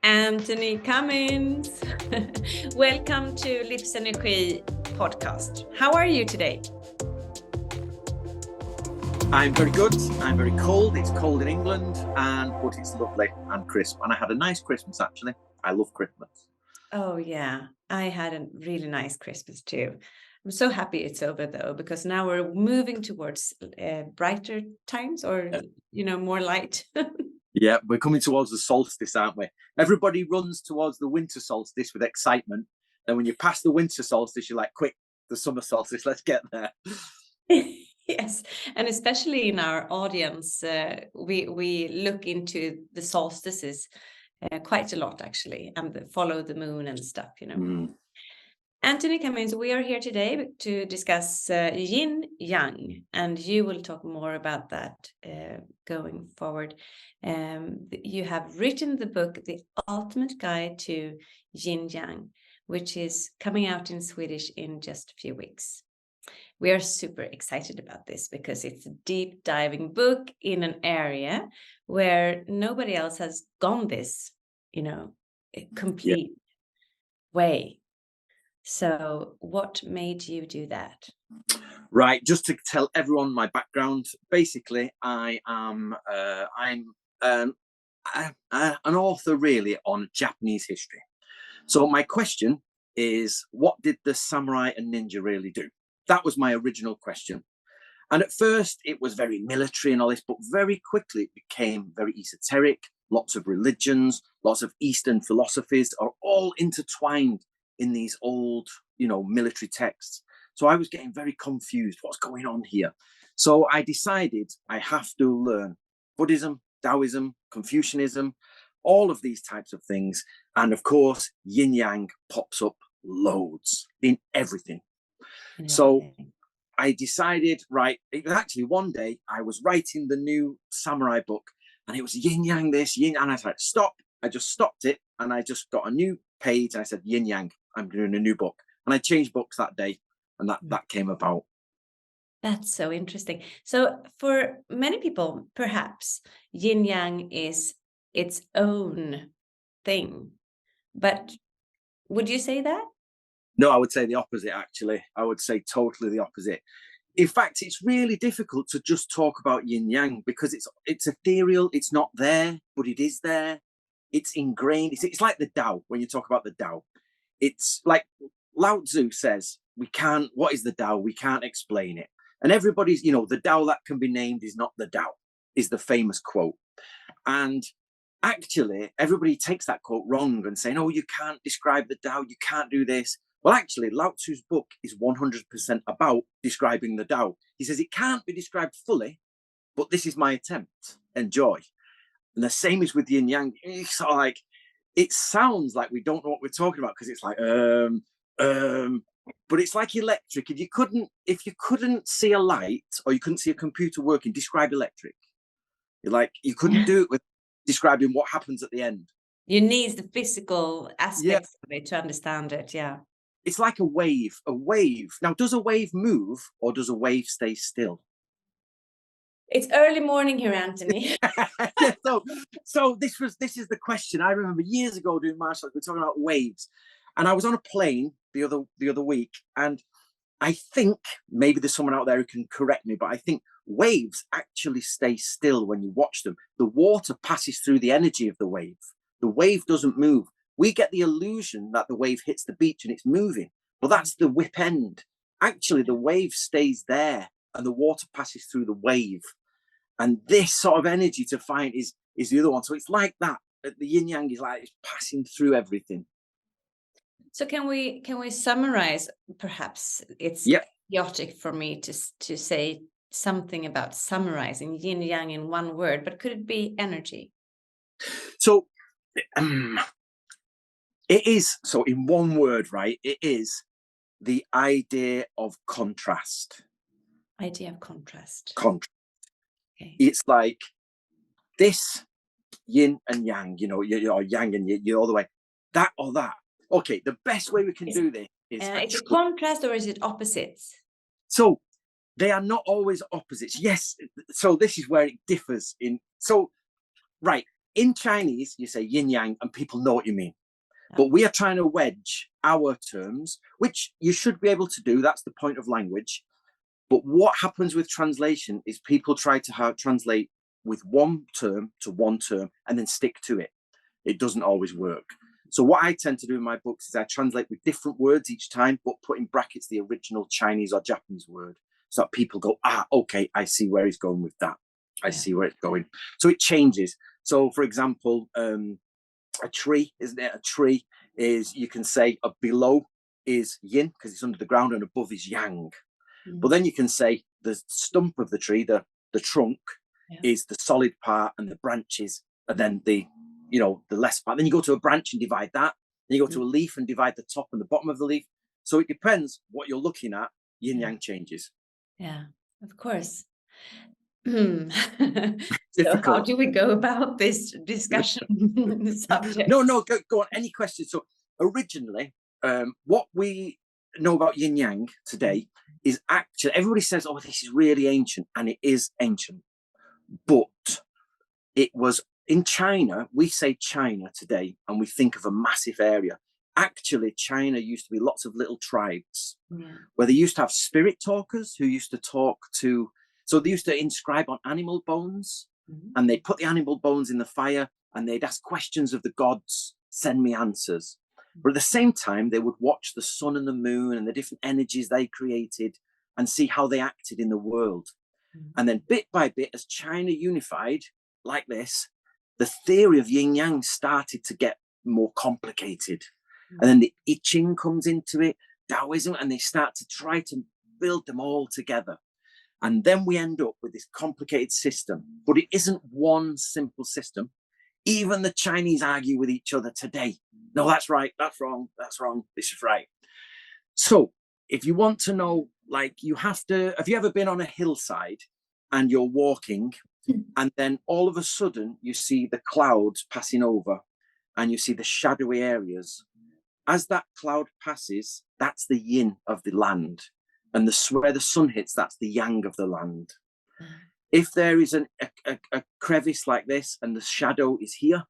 Antony Cummins. Welcome to Livsenergi podcast. How are you today? I'm very good. I'm very cold. It's cold in England, but it's lovely and crisp. And I had a nice Christmas, actually. I love Christmas. Oh, yeah. I had a really nice Christmas too. I'm so happy it's over though, because now we're moving towards brighter times or, more light. Yeah, we're coming towards the solstice, aren't we? Everybody runs towards the winter solstice with excitement. Then when you pass the winter solstice, you're like, quick, the summer solstice, let's get there. Yes, and especially in our audience, we look into the solstices quite a lot, actually, and follow the moon and stuff, Antony Cummins, we are here today to discuss Yinyang, and you will talk more about that going forward. You have written the book, The Ultimate Guide to Yinyang, which is coming out in Swedish in just a few weeks. We are super excited about this because it's a deep diving book in an area where nobody else has gone this, complete way. So what made you do that? Right, just to tell everyone my background, basically I'm an author really on Japanese history. So my question is, what did the samurai and ninja really do? That was my original question. And at first it was very military and all this, but very quickly it became very esoteric. Lots of religions, lots of Eastern philosophies are all intertwined in these old, military texts. So I was getting very confused. What's going on here? So I decided I have to learn Buddhism, Taoism, Confucianism, all of these types of things. And of course, Yinyang pops up loads in everything. So I decided, right, it was actually one day I was writing the new samurai book and it was Yinyang this, Yin, and I said, stop. I just stopped it and I just got a new page and I said, Yinyang, I'm doing a new book. And I changed books that day and that came about. That's so interesting. So for many people, perhaps Yinyang is its own thing. But would you say that? No, I would say the opposite, actually. I would say totally the opposite. In fact, it's really difficult to just talk about yin-yang because it's ethereal. It's not there, but it is there. It's ingrained. It's like the Tao. When you talk about the Tao, it's like Lao Tzu says, what is the Tao? We can't explain it. And everybody's, the Tao that can be named is not the Tao, is the famous quote. And actually, everybody takes that quote wrong and saying, oh, you can't describe the Tao, you can't do this. Well, actually, Lao Tzu's book is 100% about describing the Tao. He says it can't be described fully, but this is my attempt. Enjoy. And the same is with Yin Yang. It's sort of like, it sounds like we don't know what we're talking about because it's like, but it's like electric. If you couldn't see a light or you couldn't see a computer working, describe electric. You couldn't do it with describing what happens at the end. You need the physical aspects of it to understand it. Yeah. It's like a wave. Now, does a wave move or does a wave stay still? It's early morning here, Antony. Yeah, so this is the question. I remember years ago doing martial arts, we were talking about waves. And I was on a plane the other week, and I think maybe there's someone out there who can correct me, but I think waves actually stay still when you watch them. The water passes through the energy of the wave. The wave doesn't move. We get the illusion that the wave hits the beach and it's moving, but that's the whip end. Actually, the wave stays there and the water passes through the wave. And this sort of energy to find is the other one. So it's like that. The yin yang is like it's passing through everything. So can we summarize? Perhaps it's chaotic for me to say something about summarizing yin yang in one word, but could it be energy? So it is. So in one word, right? It is the idea of contrast. Idea of contrast. Contrast. Okay. It's like this yin and yang. You're yang and you're all the way. That or that. Okay, the best way we can do this is... Is it contrast or is it opposites? So they are not always opposites. Yes, so this is where it differs. Right, in Chinese, you say yin-yang and people know what you mean. But we are trying to wedge our terms, which you should be able to do. That's the point of language. But what happens with translation is people try to translate with one term to one term and then stick to it. It doesn't always work. So what I tend to do in my books is I translate with different words each time, but put in brackets the original Chinese or Japanese word, so that people go, okay, I see where he's going with that. I see where it's going. So it changes. So, for example, a tree, isn't it? A tree is, you can say, below is yin because it's under the ground, and above is yang. But then you can say the stump of the tree, the trunk, is the solid part, and the branches are then the less part. Then you go to a branch and divide that. Then you go to a leaf and divide the top and the bottom of the leaf. So it depends what you're looking at. Yin yang changes. Yeah, of course. So how do we go about this discussion subject? No, go on. Any questions? So originally, what we know about yin yang today is actually, everybody says, oh, this is really ancient, and it is ancient. But it was in China. We say China today, and we think of a massive area. Actually, China used to be lots of little tribes where they used to have spirit talkers who used to talk to. So they used to inscribe on animal bones, and they put the animal bones in the fire, and they'd ask questions of the gods, send me answers. But at the same time, they would watch the sun and the moon and the different energies they created and see how they acted in the world. And then bit by bit, as China unified like this, the theory of yin yang started to get more complicated. And then the I Ching comes into it, Taoism, and they start to try to build them all together. And then we end up with this complicated system, but it isn't one simple system. Even the Chinese argue with each other today. No, that's right, that's wrong, this is right. So if you want to know, like, have you ever been on a hillside and you're walking, and then all of a sudden you see the clouds passing over and you see the shadowy areas? As that cloud passes, that's the yin of the land. And where the sun hits, that's the yang of the land. If there is a crevice like this and the shadow is here,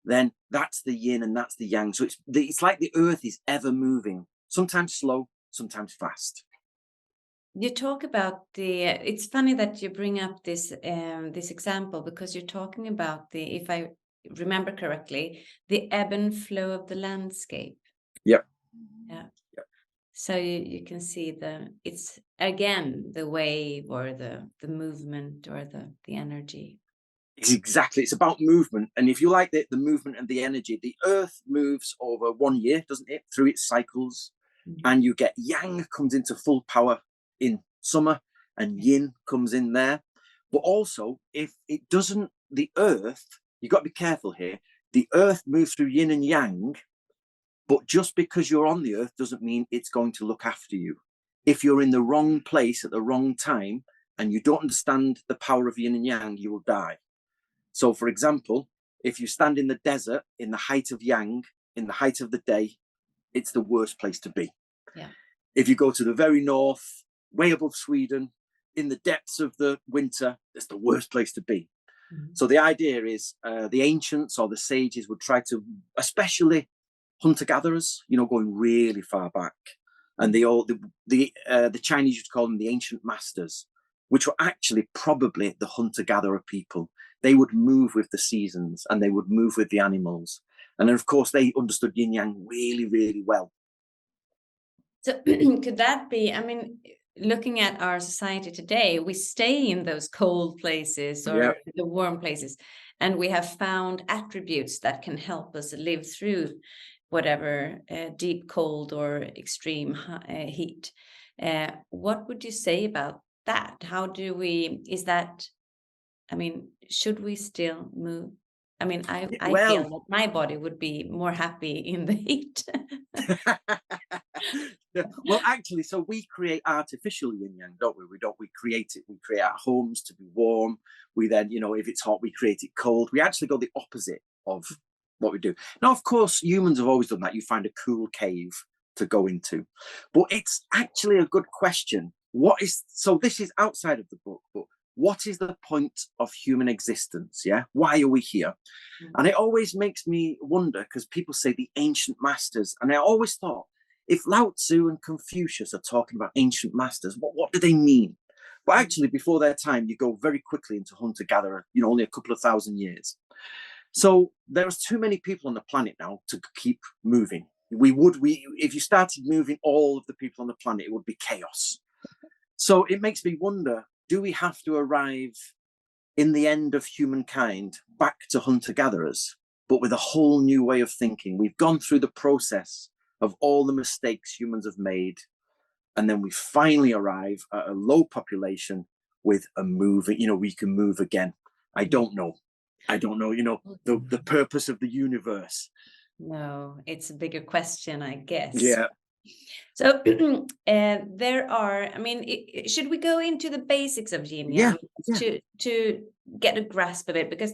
then that's the yin and that's the yang. So it's like the earth is ever moving, sometimes slow, sometimes fast. You talk about it's funny that you bring up this example, because you're talking about if I remember correctly, the ebb and flow of the landscape. Yeah. So you can see it's again the wave or the movement or the energy. Exactly. It's about movement. And if you like the movement and the energy, the earth moves over 1 year, doesn't it? Through its cycles. And you get yang comes into full power in summer, and yin comes in there. But also, if it doesn't, the earth, you've got to be careful here. The earth moves through yin and yang, but just because you're on the earth doesn't mean it's going to look after you. If you're in the wrong place at the wrong time and you don't understand the power of yin and yang, you will die. So, for example, if you stand in the desert in the height of yang, in the height of the day, it's the worst place to be. Yeah. If you go to the very north, way above Sweden, in the depths of the winter, it's the worst place to be. So the idea is the ancients or the sages would try to, especially hunter-gatherers, going really far back, and the Chinese used to call them the ancient masters, which were actually probably the hunter-gatherer people. They would move with the seasons and they would move with the animals, and then of course they understood yin yang really, really well. So could that be? I mean, looking at our society today, we stay in those cold places or the warm places, and we have found attributes that can help us live through whatever deep cold or extreme heat. What would you say about that? Is that, I mean, should we still move? I mean, I feel that my body would be more happy in the heat. Well, actually, so we create artificial yin yang, don't we? We create it. We create our homes to be warm. We then, if it's hot, we create it cold. We actually go the opposite of what we do. Now, of course, humans have always done that. You find a cool cave to go into. But it's actually a good question. So this is outside of the book, but what is the point of human existence? Yeah, why are we here? And it always makes me wonder, because people say the ancient masters, and I always thought, if Lao Tzu and Confucius are talking about ancient masters, what do they mean? But actually, before their time, you go very quickly into hunter-gatherer, you know, only a couple of thousand years. So there's too many people on the planet now to keep moving. If you started moving all of the people on the planet, it would be chaos. So it makes me wonder, do we have to arrive in the end of humankind back to hunter-gatherers, but with a whole new way of thinking? We've gone through the process of all the mistakes humans have made, and then we finally arrive at a low population with a moving, you know, we can move again. I don't know, you know, the purpose of the universe. No, it's a bigger question, I guess. Yeah. So there are, I mean, should we go into the basics of Yinyang to get a grasp of it? Because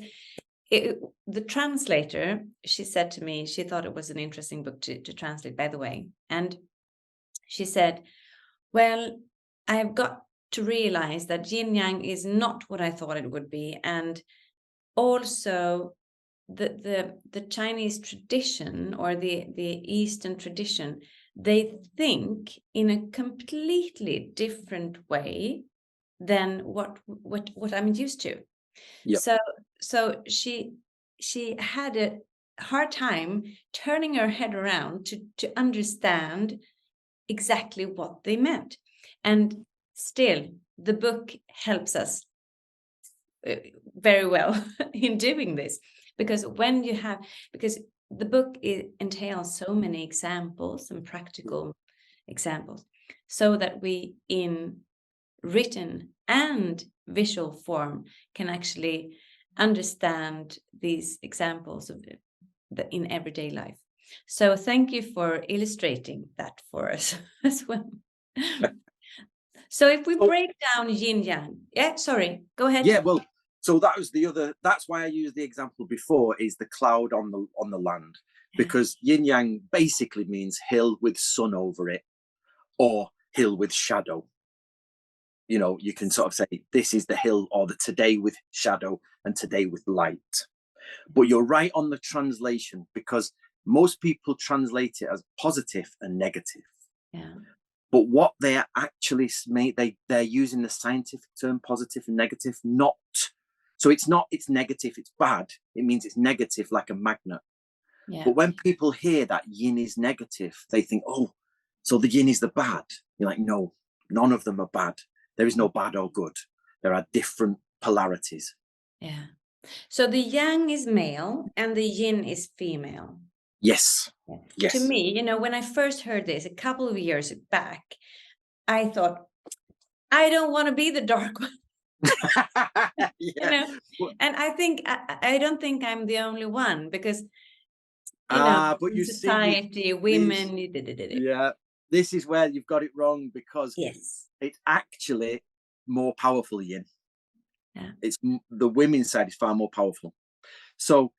the translator, she said to me, she thought it was an interesting book to translate, by the way. And she said, well, I've got to realize that Yinyang is not what I thought it would be. And also the Chinese tradition, or the Eastern tradition, they think in a completely different way than what I'm used to. Yep. So she had a hard time turning her head around to understand exactly what they meant. And still, the book helps us very well in doing this, because the book entails so many examples and practical examples, so that we in written and visual form can actually understand these examples of in everyday life. So thank you for illustrating that for us as well. So if we break down yin yang, go ahead. Yeah, well, so that was that's why I used the example before, is the cloud on the land, because yin yang basically means hill with sun over it, or hill with shadow. You know, you can sort of say this is the hill, or the today with shadow and today with light. But you're right on the translation, because most people translate it as positive and negative. Yeah. But what they are actually they're using the scientific term positive and negative, not. So it's negative, it's bad. It means it's negative, like a magnet. Yeah. But when people hear that yin is negative, they think, oh, so the yin is the bad. You're like, no, none of them are bad. There is no bad or good. There are different polarities. Yeah. So the yang is male and the yin is female. Yes. Yeah. Yes. To me, you know, when I first heard this a couple of years back, I thought, I don't want to be the dark one. You know, and I don't think I'm the only one, because you know, but you society, women. Yeah, this is where you've got it wrong, because it's actually more powerful yin. Yeah, it's the women's side is far more powerful. So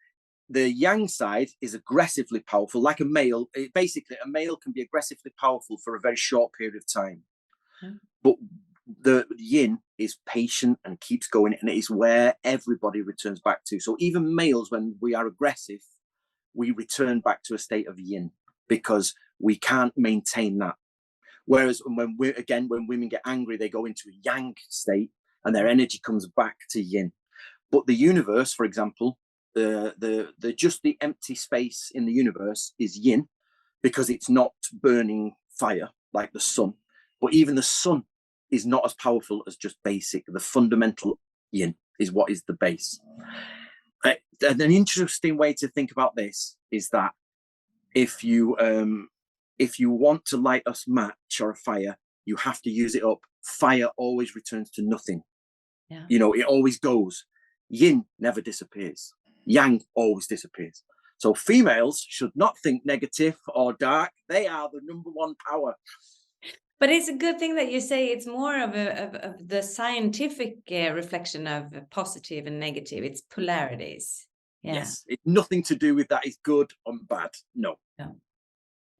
the yang side is aggressively powerful, like a male. Basically, a male can be aggressively powerful for a very short period of time. Yeah. But the yin is patient and keeps going, and it is where everybody returns back to. So even males, when we are aggressive, we return back to a state of yin, because we can't maintain that. Whereas when women get angry, they go into a yang state and their energy comes back to yin. But the universe, for example, just the empty space in the universe is yin, because it's not burning fire like the sun. But even the sun is not as powerful as just basic. The fundamental yin is what is the base. An interesting way to think about this is that if you want to light a match or a fire, you have to use it up. Fire always returns to nothing. Yeah. You know, it always goes. Yin never disappears. Yang always disappears. So females should not think negative or dark. They are the number one power. But it's a good thing that you say it's more of the scientific reflection of positive and negative. It's polarities. Yeah. Yes, it's nothing to do with that is good or bad. No.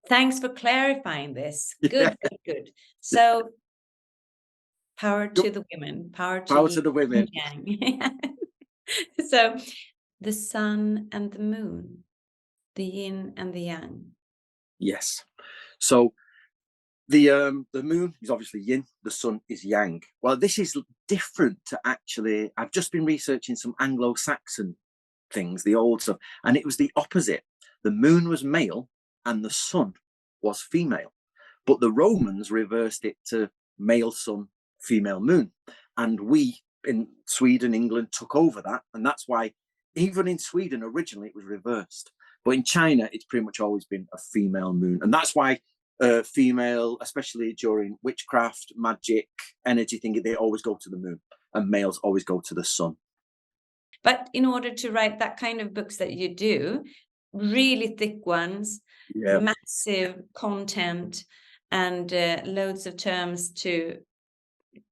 Thanks for clarifying this. Good. So Power to the women. Power to the women. Yang. So the sun and the moon, the yin and the yang. Yes. So the moon is obviously yin, the sun is yang. Well, this is different to actually, I've just been researching some Anglo-Saxon things, the old stuff, and it was the opposite. The moon was male and the sun was female. But the Romans reversed it to male sun, female moon. And we in Sweden, England took over that. And that's why even in Sweden, originally it was reversed. But in China, it's pretty much always been a female moon. And that's why female, especially during witchcraft, magic, energy thing, they always go to the moon, and males always go to the sun. But in order to write that kind of books that you do, really thick ones, massive content, and loads of terms to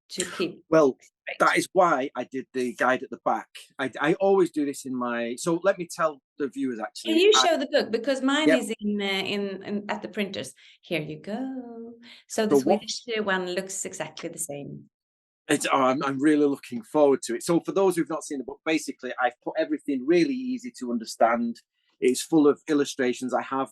keep. Well, that is why I did the guide at the back. I always do this in my. So let me tell the viewers actually. Can you show the book, because mine is in at the printers. Here you go. So the Swedish one looks exactly the same. I'm really looking forward to it. So for those who've not seen the book, basically I've put everything really easy to understand. It's full of illustrations. I have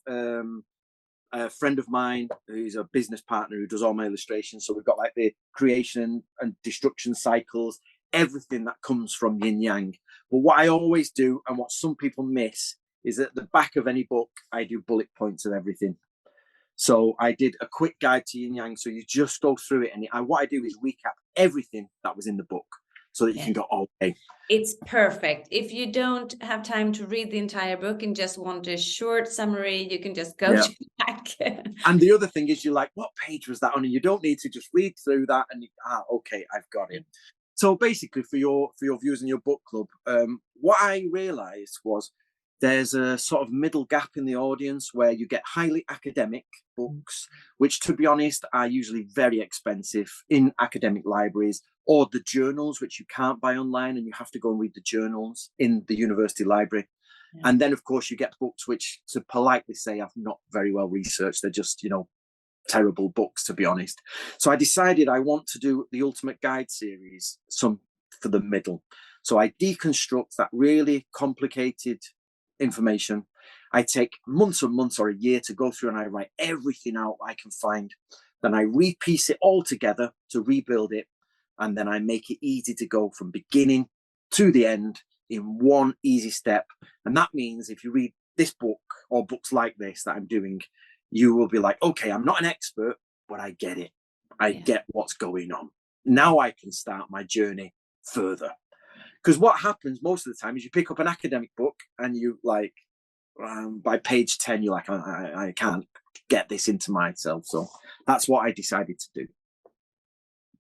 a friend of mine who's a business partner who does all my illustrations. So we've got like the creation and destruction cycles, everything that comes from yin yang. But what I always do, and what some people miss, is at the back of any book, I do bullet points of everything. So I did a quick guide to yin yang. So you just go through it, and what I do is recap everything that was in the book, so that you can go, okay. It's perfect. If you don't have time to read the entire book and just want a short summary, you can just go to the back. And the other thing is, you're like, what page was that on? And you don't need to just read through that and okay, I've got it. So basically for your viewers in your book club, what I realized was there's a sort of middle gap in the audience where you get highly academic books, which, to be honest, are usually very expensive in academic libraries, or the journals, which you can't buy online, and you have to go and read the journals in the university library. And then, of course, you get books which, to politely say, are not very well researched. They're just, terrible books, to be honest. So I decided I want to do the Ultimate Guide series, some for the middle. So I deconstruct that really complicated information. I take months and months or a year to go through, and I write everything out I can find. Then I repiece it all together to rebuild it, and then I make it easy to go from beginning to the end in one easy step. And that means if you read this book or books like this that I'm doing, you will be like, okay, I'm not an expert, but I get it. I get what's going on. Now I can start my journey further. Because what happens most of the time is you pick up an academic book and you like, by page 10, you're like, I can't get this into myself. So that's what I decided to do.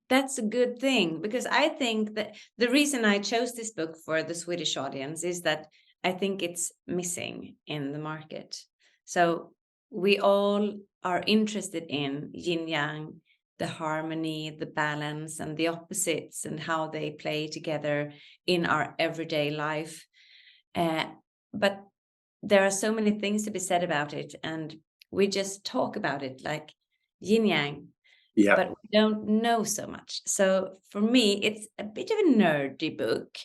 That's a good thing, because I think that the reason I chose this book for the Swedish audience is that I think it's missing in the market. So we all are interested in yin yang, the harmony, the balance, and the opposites, and how they play together in our everyday life. But there are so many things to be said about it, and we just talk about it like yin yang. But we don't know so much. So for me, it's a bit of a nerdy book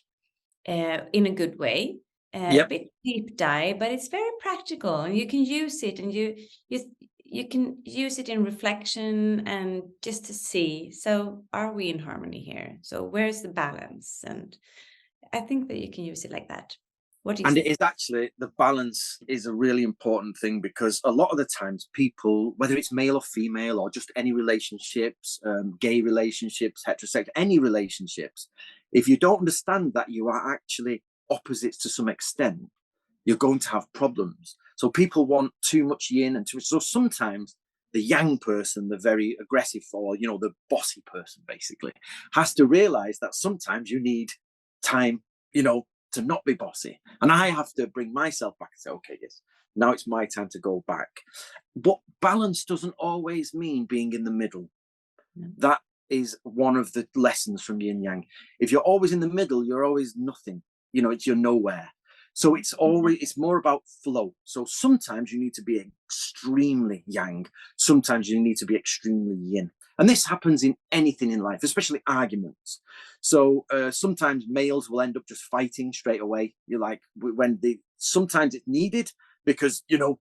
in a good way, a bit deep dive, but it's very practical, and you can use it, and you can use it in reflection and just to see, so are we in harmony here? So where's the balance? And I think that you can use it like that. What do you think? It is actually, the balance is a really important thing, because a lot of the times people, whether it's male or female or just any relationships, gay relationships, heterosexual, any relationships, if you don't understand that you are actually opposites to some extent, you're going to have problems. So people want too much yin and too much. So sometimes the yang person, the very aggressive, or, the bossy person basically, has to realize that sometimes you need time, to not be bossy. And I have to bring myself back and say, okay, yes, now it's my time to go back. But balance doesn't always mean being in the middle. That is one of the lessons from yin yang. If you're always in the middle, you're always nothing. You're nowhere. So it's more about flow. So sometimes you need to be extremely yang. Sometimes you need to be extremely yin. And this happens in anything in life, especially arguments. So sometimes males will end up just fighting straight away. You're like, sometimes it's needed because, you know,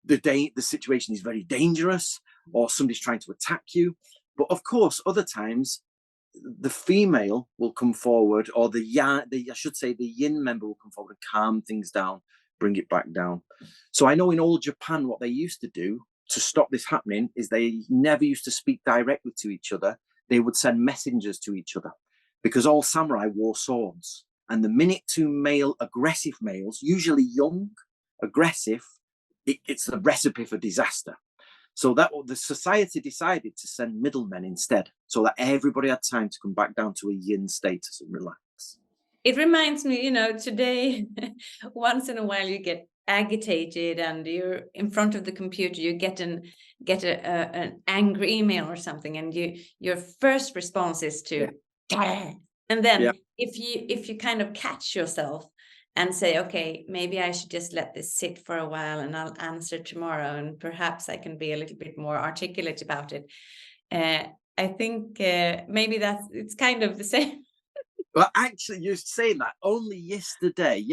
the situation is very dangerous, or somebody's trying to attack you. But of course, other times the female will come forward, or I should say the yin member will come forward and calm things down, bring it back down. So I know in old Japan, what they used to do to stop this happening is they never used to speak directly to each other. They would send messengers to each other, because all samurai wore swords. And the minute two male, aggressive males, usually young, aggressive, it's the recipe for disaster. So that the society decided to send middlemen instead, so that everybody had time to come back down to a yin status and relax. It reminds me, you know, today, once in a while you get agitated and you're in front of the computer, you get an angry email or something, and your first response is to, and then if you kind of catch yourself and say, okay, maybe I should just let this sit for a while and I'll answer tomorrow, and perhaps I can be a little bit more articulate about it. I think maybe it's kind of the same. Well, actually, you're saying that only yesterday,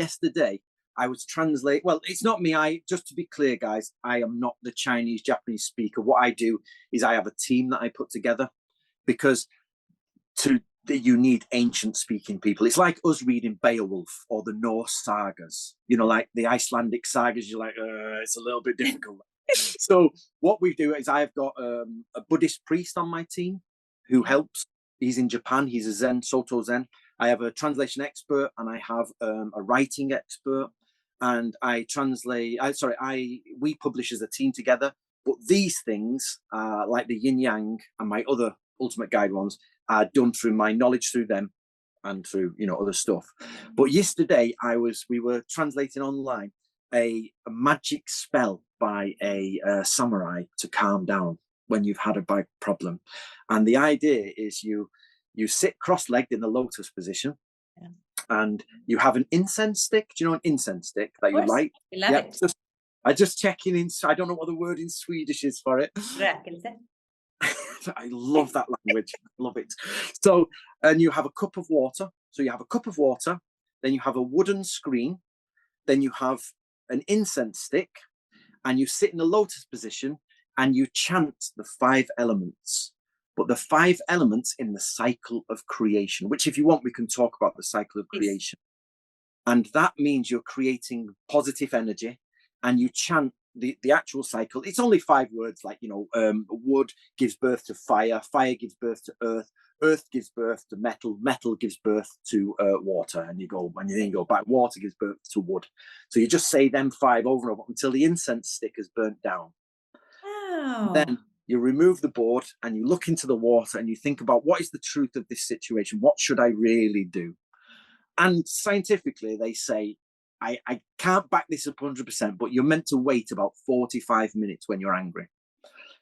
I was translating. Well, it's not me. Just to be clear, guys, I am not the Chinese Japanese speaker. What I do is I have a team that I put together, because you need ancient speaking people. It's like us reading Beowulf or the Norse sagas, you know, like the Icelandic sagas. You're like, it's a little bit difficult. So what we do is I've got a Buddhist priest on my team who helps. He's in Japan. He's a Zen, Soto Zen. I have a translation expert, and I have a writing expert, and I translate. We publish as a team together. But these things, like the Yinyang and my other ultimate guide ones, are done through my knowledge through them and through, you know, other stuff. But yesterday we were translating online a magic spell by a samurai to calm down when you've had a bad problem. And the idea is you sit cross-legged in the lotus position, and you have an incense stick. Do you know an incense stick that you light? I love it. I just checking in. I don't know what the word in Swedish is for it. I love that language. I love it. So, and you have a cup of water. So you have a cup of water, then you have a wooden screen, then you have an incense stick, and you sit in the lotus position and you chant the 5 elements. But the 5 elements in the cycle of creation, which if you want, we can talk about the cycle of creation. And that means you're creating positive energy, and you chant the actual cycle. It's only 5 words, like, you know, wood gives birth to fire, fire gives birth to earth, earth gives birth to metal, metal gives birth to water, and then you go back, water gives birth to wood. So you just say them 5 over and over until the incense stick is burnt down. Oh. Then you remove the board and you look into the water and you think about, what is the truth of this situation? What should I really do? And scientifically, they say, I can't back this up 100%, but you're meant to wait about 45 minutes when you're angry.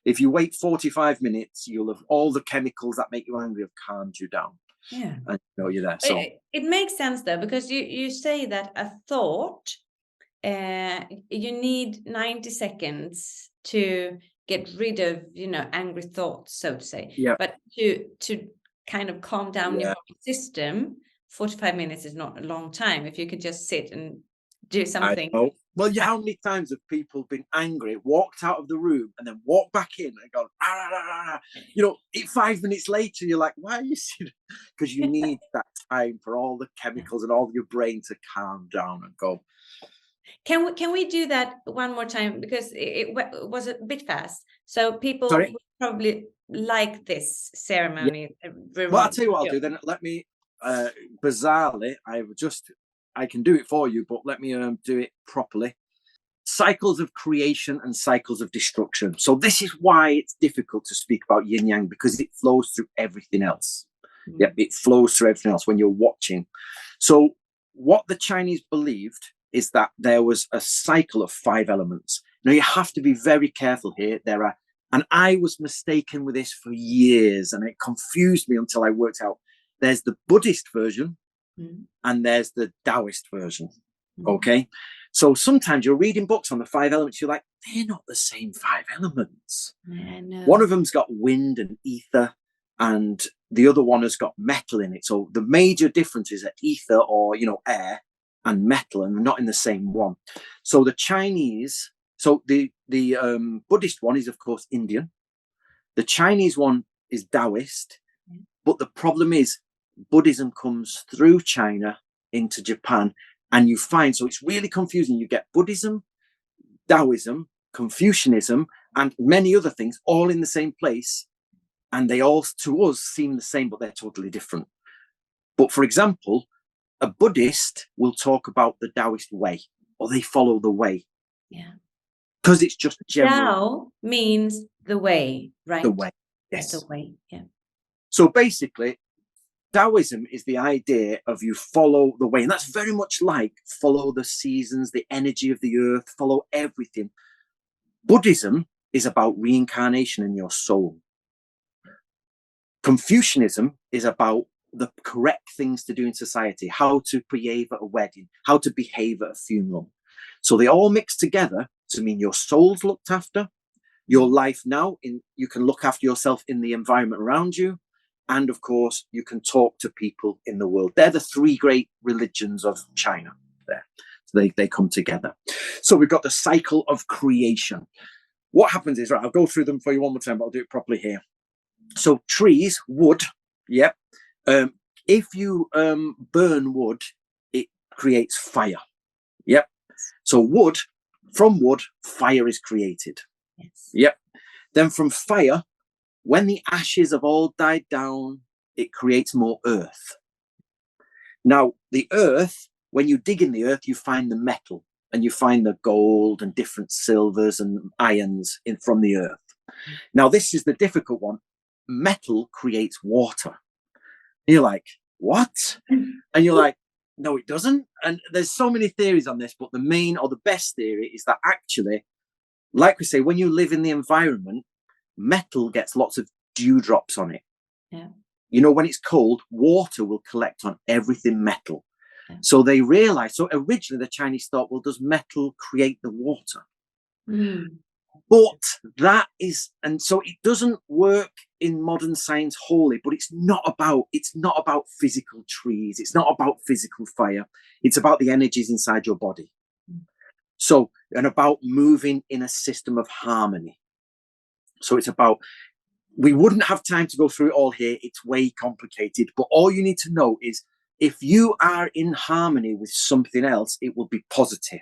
If you wait 45 minutes, you'll have all the chemicals that make you angry have calmed you down. Yeah. And you know you're there. So it makes sense though, because you say that a thought, you need 90 seconds to get rid of, you know, angry thoughts, so to say. Yeah. But to kind of calm down your whole system, 45 minutes is not a long time. If you could just sit and do something. I know. Well, how many times have people been angry, walked out of the room, and then walked back in and gone, you know, 5 minutes later, you're like, why are you sitting? Because you need that time for all the chemicals and all your brain to calm down and go. Can we do that one more time? Because it was a bit fast. So people would probably like this ceremony. Yeah. Well, I'll tell you what I'll do then. Let me, bizarrely, I can do it for you, but let me do it properly. Cycles of creation and cycles of destruction. So this is why it's difficult to speak about yin yang, because it flows through everything else. Mm. Yeah, it flows through everything else when you're watching. So what the Chinese believed is that there was a cycle of 5 elements. Now you have to be very careful here. And I was mistaken with this for years, and it confused me until I worked out. There's the Buddhist version, and there's the Taoist version. Okay, so sometimes you're reading books on the 5 elements, you're like, they're not the same 5 elements. Yeah, I know. One of them's got wind and ether, and the other one has got metal in it. So the major difference is that ether, or air, and metal, and not in the same one. So the Chinese, the Buddhist one is of course Indian. The Chinese one is Taoist, but the problem is Buddhism comes through China into Japan, and you find, so it's really confusing. You get Buddhism, Taoism, Confucianism, and many other things all in the same place, and they all to us seem the same, but they're totally different. But for example, a Buddhist will talk about the Taoist way, or they follow the way. Yeah. Because it's just general. Tao means the way, right? The way, yes. The way, yeah. So basically, Taoism is the idea of you follow the way. And that's very much like follow the seasons, the energy of the earth, follow everything. Buddhism is about reincarnation in your soul. Confucianism is about the correct things to do in society, how to behave at a wedding, how to behave at a funeral. So they all mix together to mean your soul's looked after, your life now, you can look after yourself in the environment around you, and of course, you can talk to people in the world. They're the 3 great religions of China there. So they come together. So we've got the cycle of creation. What happens is, right, I'll go through them for you one more time, but I'll do it properly here. So trees, wood, yep. If you burn wood, it creates fire. Yep. So from wood, fire is created. Yes. Yep. Then from fire, when the ashes have all died down, it creates more earth. Now, the earth, when you dig in the earth, you find the metal, and you find the gold and different silvers and irons from the earth. Now, this is the difficult one. Metal creates water. You're like, what? And you're like, no, it doesn't. And there's so many theories on this, but the main or the best theory is that actually, like we say, when you live in the environment, metal gets lots of dewdrops on it. Yeah. When it's cold, water will collect on everything metal. Yeah. So they realized, so originally the Chinese thought, well, does metal create the water? Mm. But that is, and so it doesn't work in modern science wholly, but it's not about physical trees. It's not about physical fire. It's about the energies inside your body. So, and about moving in a system of harmony. So it's about, we wouldn't have time to go through it all here. It's way complicated, but all you need to know is if you are in harmony with something else, it will be positive.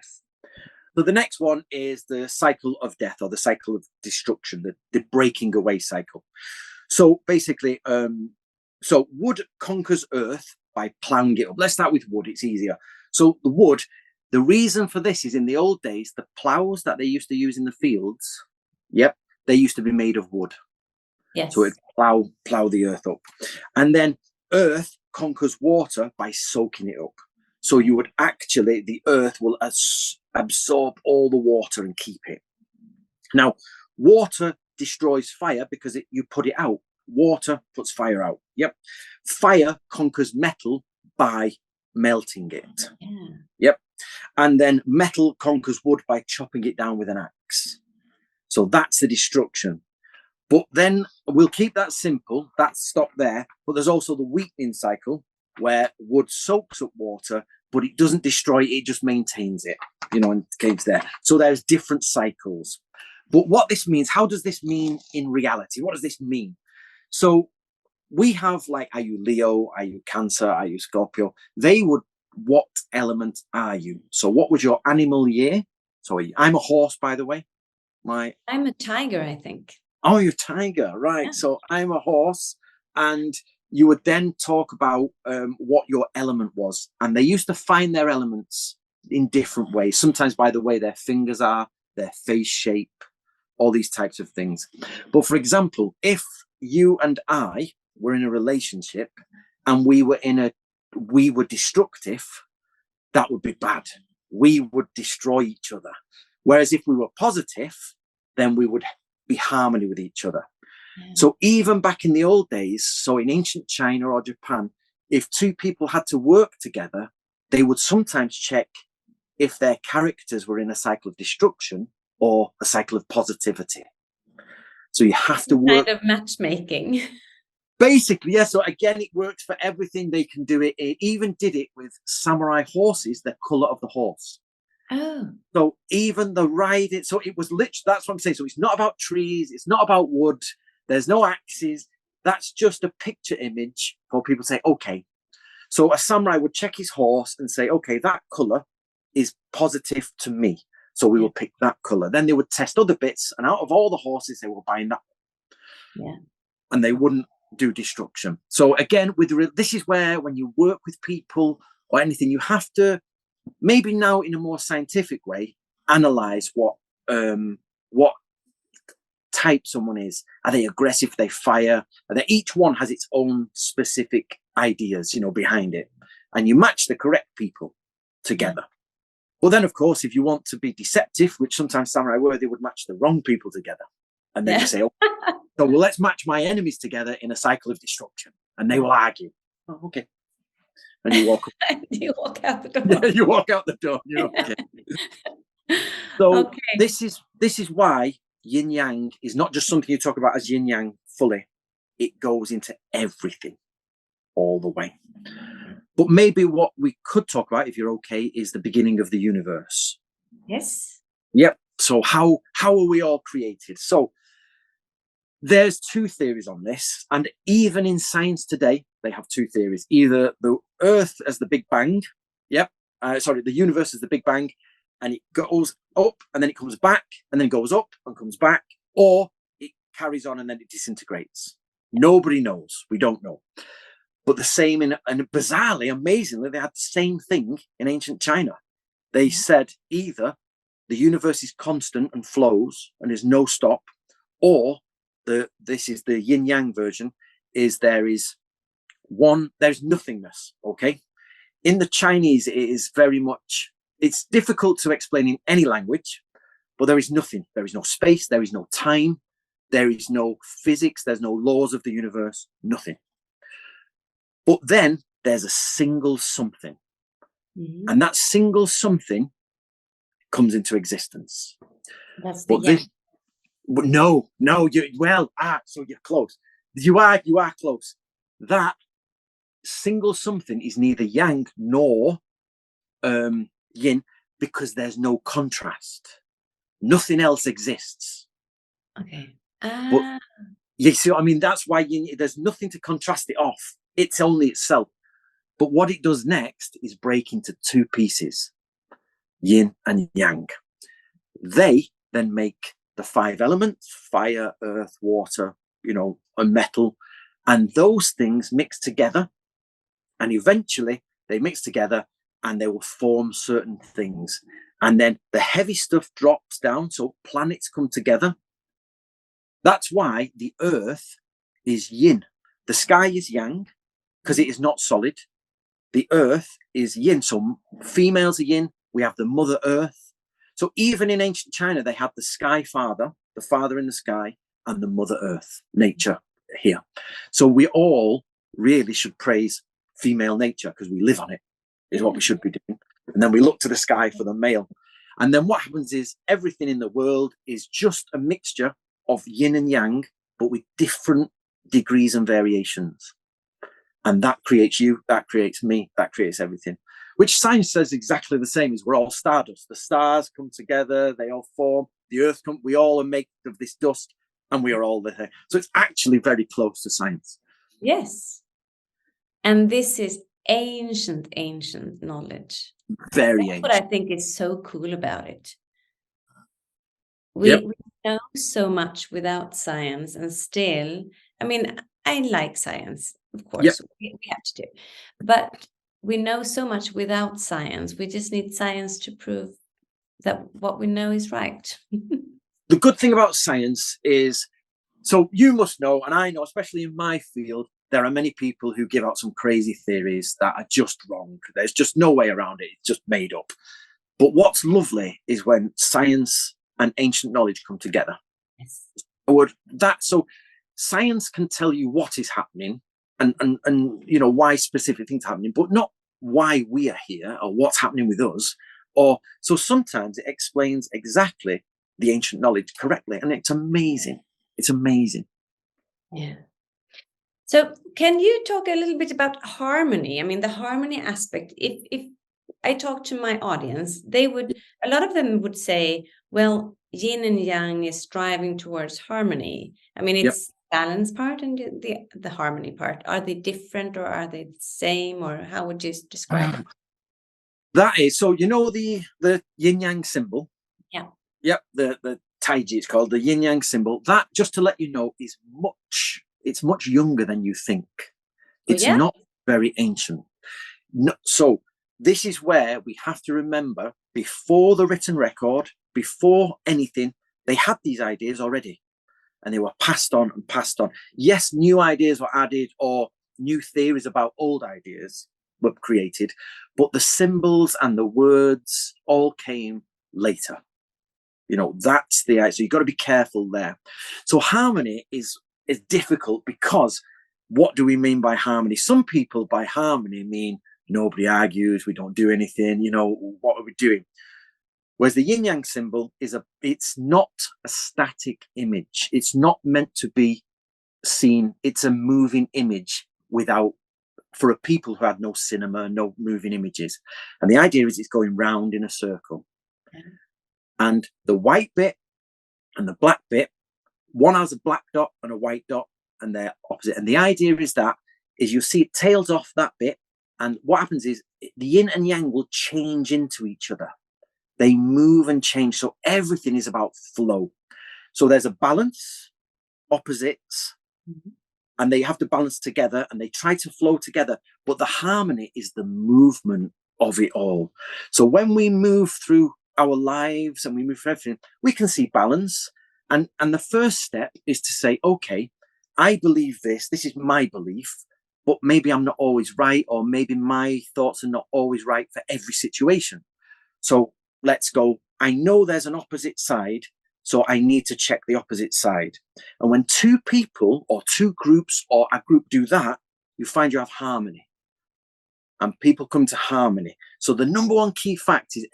So the next one is the cycle of death, or the cycle of destruction, the breaking away cycle. So basically, so wood conquers earth by plowing it up. Let's start with wood, it's easier. So the wood, the reason for this is in the old days, the plows that they used to use in the fields, yep, they used to be made of wood. Yes. So it plow the earth up. And then earth conquers water by soaking it up. So you would actually, the earth will absorb all the water and keep it. Now, water destroys fire because you put it out. Water puts fire out. Yep. Fire conquers metal by melting it. Yeah. Yep. And then metal conquers wood by chopping it down with an axe. So that's the destruction. But then we'll keep that simple. That's stop there. But there's also the weakening cycle, where wood soaks up water, but it doesn't destroy it, it just maintains it, and keeps there. So there's different cycles. But what this means, how does this mean in reality? What does this mean? So we have, like, are you Leo? Are you Cancer? Are you Scorpio? What element are you? So what was your animal year? So I'm a horse, by the way. I'm a tiger, I think. Oh, you're tiger, right. Yeah. So I'm a horse, and you would then talk about what your element was. And they used to find their elements in different ways, sometimes by the way their fingers are, their face shape, all these types of things. But for example, if you and I were in a relationship and we were destructive, that would be bad. We would destroy each other. Whereas if we were positive, then we would be harmony with each other. Yeah. So even back in the old days, so in ancient China or Japan, if 2 people had to work together, they would sometimes check if their characters were in a cycle of destruction or a cycle of positivity. So you have to work. Kind of matchmaking. Basically, yeah. So again, it works for everything. They can do it. It even did it with samurai horses, the color of the horse. Oh. So even the riding, so it was literally, that's what I'm saying. So it's not about trees, it's not about wood, there's no axes. That's just a picture image for people to say, okay. So a samurai would check his horse and say, okay, that color is positive to me. So we will pick that color. Then they would test other bits, and out of all the horses, they were buying that one. Yeah. And they wouldn't do destruction. So again, this is where when you work with people or anything, you have to maybe now in a more scientific way analyze what type someone is. Are they aggressive? They fire? Each one has its own specific ideas, behind it, and you match the correct people together. Well, then of course, if you want to be deceptive, which sometimes samurai were, they would match the wrong people together, and then you say, "Oh, so well, let's match my enemies together in a cycle of destruction," and they will argue. Oh, okay. And you walk you walk out the door. Yeah, you walk out the door. You're okay. So this is why yin yang is not just something you talk about as yin yang fully. It goes into everything all the way. But maybe what we could talk about, if you're okay, is the beginning of the universe. Yes. Yep. So how are we all created? So there's two theories on this, and even in science today, they have two theories. Either the Earth as the Big Bang, the universe as the Big Bang, and it goes up and then it comes back, and then it goes up and comes back, or it carries on and then it disintegrates. Nobody knows. We don't know. But the same and bizarrely, amazingly, they had the same thing in ancient China. They said either the universe is constant and flows and there's no stop, or this is the yin-yang version, is there's nothingness. Okay. In the Chinese, it is very much, it's difficult to explain in any language, but there is nothing. There is no space. There is no time. There is no physics. There's no laws of the universe. Nothing. But then there's a single something. Mm-hmm. And that single something comes into existence. That's the yang. But no, so you're close. You are close. That single something is neither yang nor yin, because there's no contrast. Nothing else exists. Okay. But you see what I mean? That's why there's nothing to contrast it off. It's only itself. But what it does next is break into two pieces, yin and yang. They then make the 5 elements: fire, earth, water, and metal. And those things mix together. And eventually they mix together and they will form certain things. And then the heavy stuff drops down. So planets come together. That's why the earth is yin. The sky is yang, because it is not solid. The earth is yin. So females are yin. We have the mother earth. So even in ancient China, they had the sky father, the father in the sky, and the mother earth, nature here. So we all really should praise female nature, because we live on it, is what we should be doing. And then we look to the sky for the male. And then what happens is everything in the world is just a mixture of yin and yang, but with different degrees and variations. And that creates you, that creates me, that creates everything. Which science says exactly the same, is we're all stardust. The stars come together, they all form, the earth we all are made of this dust, and we are all there. So it's actually very close to science. Yes. And this is ancient knowledge. Very That's ancient. what I think is so cool about it. We know so much without science, and still, I like science, of course. We have to do. But we know so much without science. We just need science to prove that what we know is right. The good thing about science is, so you must know, and I know, especially in my field, there are many people who give out some crazy theories that are just wrong. There's just no way around it. It's just made up. But what's lovely is when science and ancient knowledge come together. Yes. So science can tell you what is happening and why specific things are happening, but not why we are here or what's happening with us. Or so sometimes it explains exactly the ancient knowledge correctly. And it's amazing. It's amazing. Yeah. So can you talk a little bit about harmony? I mean, the harmony aspect. If I talk to my audience, a lot of them would say, well, yin and yang is striving towards harmony. I mean, it's balance part and the harmony part. Are they different, or are they the same, or how would you describe it? That is, so you know the Yinyang symbol? Yeah. Yep, the Taiji, it's called the Yinyang symbol. That, just to let you know, is much younger than you think. It's not very ancient. No, so this is where we have to remember, before the written record, before anything, they had these ideas already, and they were passed on and passed on. Yes, new ideas were added, or new theories about old ideas were created, but the symbols and the words all came later. You know, that's the idea. So you've got to be careful there. So harmony is difficult, because what do we mean by harmony? Some people by harmony mean nobody argues, we don't do anything, you know, what are we doing? Whereas the yin yang symbol it's not a static image. It's not meant to be seen. It's a moving image for a people who had no cinema, no moving images. And the idea is it's going round in a circle. And the white bit and the black bit, one has a black dot and a white dot, and they're opposite. And the idea is you see it tails off that bit, and what happens is the yin and yang will change into each other. They move and change. So everything is about flow. So there's a balance, opposites, and they have to balance together, and they try to flow together. But the harmony is the movement of it all. So when we move through our lives and we move through everything, we can see balance. And the first step is to say, okay, I believe this is my belief, but maybe I'm not always right, or maybe my thoughts are not always right for every situation. So let's go, I know there's an opposite side, so I need to check the opposite side. And when two people or two groups or a group do that, you find you have harmony. And people come to harmony. So the number one key fact is,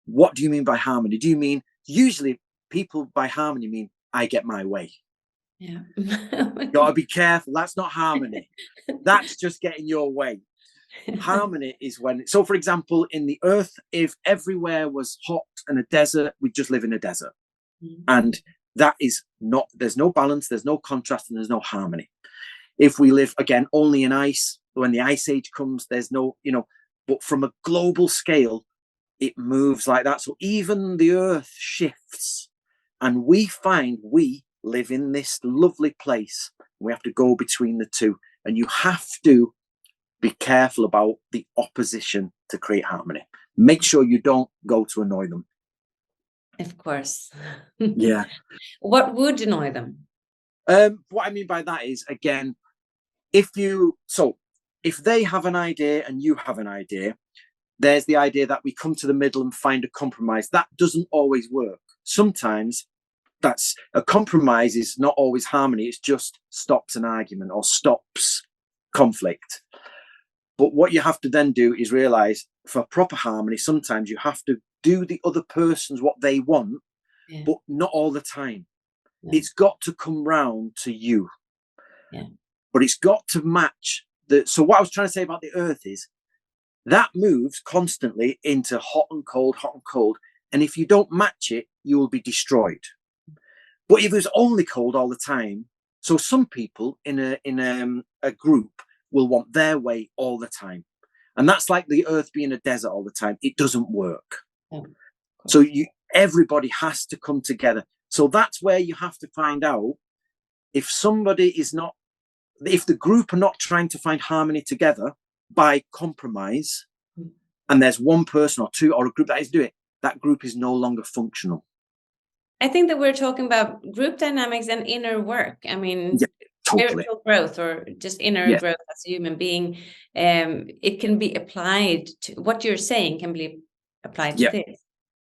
what do you mean by harmony? Do you mean, usually people by harmony mean, I get my way. Yeah. Gotta be careful. That's not harmony. That's just getting your way. Harmony is when, so for example, in the earth, if everywhere was hot and a desert, we'd just live in a desert. And that is not, there's no balance, there's no contrast, and there's no harmony. If we live, again, only in ice, when the ice age comes, there's no, you know, but from a global scale, it moves like that. So even the earth shifts, and we find we live in this lovely place. We have to go between the two, and you have to be careful about the opposition to create harmony. Make sure you don't go to annoy them. Of course. Yeah. What would annoy them? What I mean by that is, again, if they have an idea and you have an idea, there's the idea that we come to the middle and find a compromise. That doesn't always work. Sometimes that's a compromise is not always harmony. It just stops an argument or stops conflict. But what you have to then do is realize, for proper harmony, sometimes you have to do the other person's what they want, but not all the time. It's got to come round to you. But it's got to match so what I was trying to say about the earth is that moves constantly into hot and cold, hot and cold. And if you don't match it, you will be destroyed. But if it was only cold all the time, so some people in a group will want their way all the time. And that's like the earth being a desert all the time. It doesn't work. So everybody has to come together. So that's where you have to find out if if the group are not trying to find harmony together by compromise, and there's one person or two or a group that is doing it, that group is no longer functional. I think that we're talking about group dynamics and inner work. I mean, totally. Spiritual growth, or just inner growth as a human being. It can be applied to what you're saying, can be applied to this.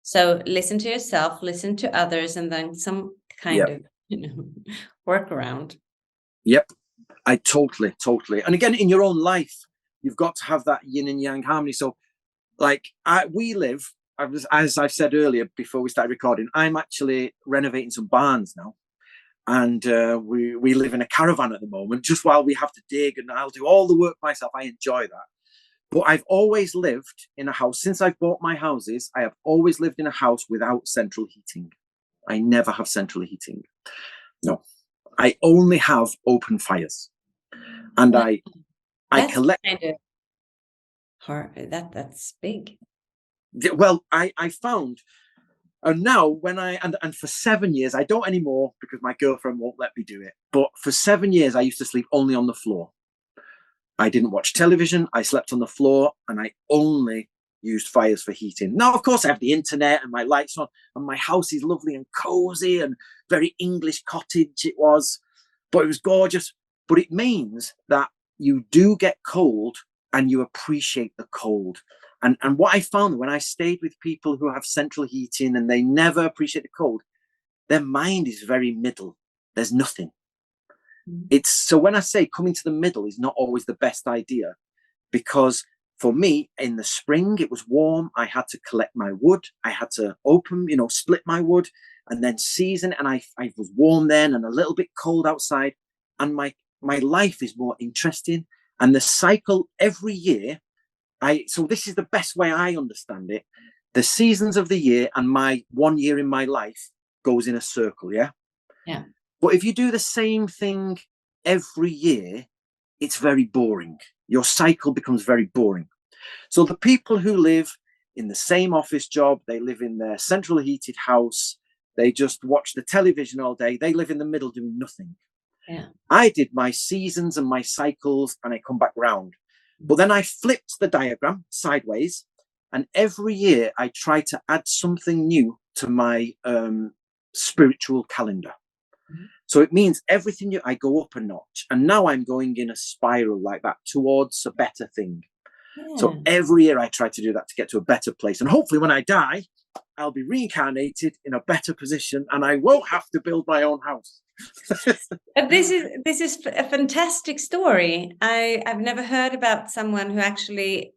So listen to yourself, listen to others, and then some kind of workaround. Yep. I totally. And again, in your own life, you've got to have that yin and yang harmony. So like we live as I've said earlier before we started recording, I'm actually renovating some barns now. And we live in a caravan at the moment, just while we have to dig, and I'll do all the work myself. I enjoy that. But I've always lived in a house. Since I've bought my houses, I have always lived in a house without central heating. I never have central heating. No, I only have open fires. And I collect. Kind of hard. That's big. Well, I found, and now when and for 7 years, I don't anymore because my girlfriend won't let me do it. But for 7 years, I used to sleep only on the floor. I didn't watch television. I slept on the floor, and I only used fires for heating. Now, of course, I have the internet and my lights on, and my house is lovely and cozy and very English cottage it was, but it was gorgeous. But it means that you do get cold and you appreciate the cold. And what I found when I stayed with people who have central heating and they never appreciate the cold, their mind is very middle. There's nothing. It's so when I say coming to the middle is not always the best idea, because for me in the spring it was warm. I had to collect my wood. I had to split my wood and then season. And I was warm then and a little bit cold outside. And my life is more interesting. And the cycle every year. So this is the best way I understand it. The seasons of the year and my 1 year in my life goes in a circle. Yeah. Yeah. But if you do the same thing every year, it's very boring. Your cycle becomes very boring. So the people who live in the same office job, they live in their central heated house, they just watch the television all day, they live in the middle doing nothing. Yeah. I did my seasons and my cycles and I come back round. But then I flipped the diagram sideways, and every year I try to add something new to my spiritual calendar. So it means everything I go up a notch, and now I'm going in a spiral like that towards a better thing. Yeah. So every year I try to do that to get to a better place, and hopefully when I die, I'll be reincarnated in a better position, and I won't have to build my own house. This is a fantastic story. I've never heard about someone who actually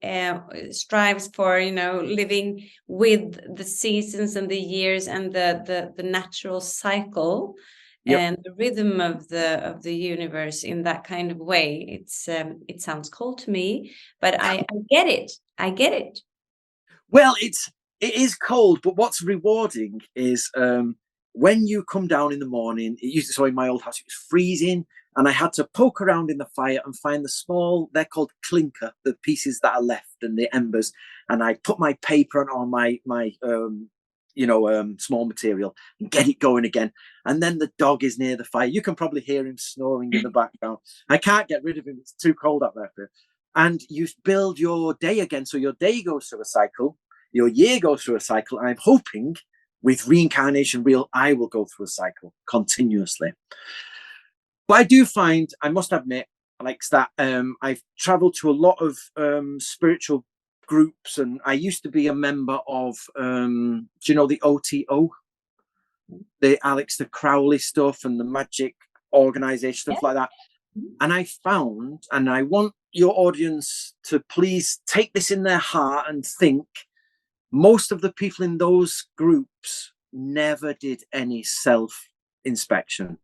strives for living with the seasons and the years and the natural cycle. Yep. And the rhythm of the universe in that kind of way. It sounds cold to me, but I get it. I get it. Well, it is cold, but what's rewarding is when you come down in the morning. So in my old house, it was freezing, and I had to poke around in the fire and find the small. They're called clinker, the pieces that are left and the embers, and I put my paper on my small material and get it going again. And then the dog is near the fire. You can probably hear him snoring in the background. I can't get rid of him. It's too cold up there for him. And you build your day again. So your day goes through a cycle. Your year goes through a cycle. And I'm hoping with reincarnation I will go through a cycle continuously. But I do find, I must admit, Alex, that I've traveled to a lot of spiritual groups, and I used to be a member of do you know the OTO, the Alex Crowley stuff and the magic organization, stuff like that. And I found, and I want your audience to please take this in their heart and think, most of the people in those groups never did any self-inspection.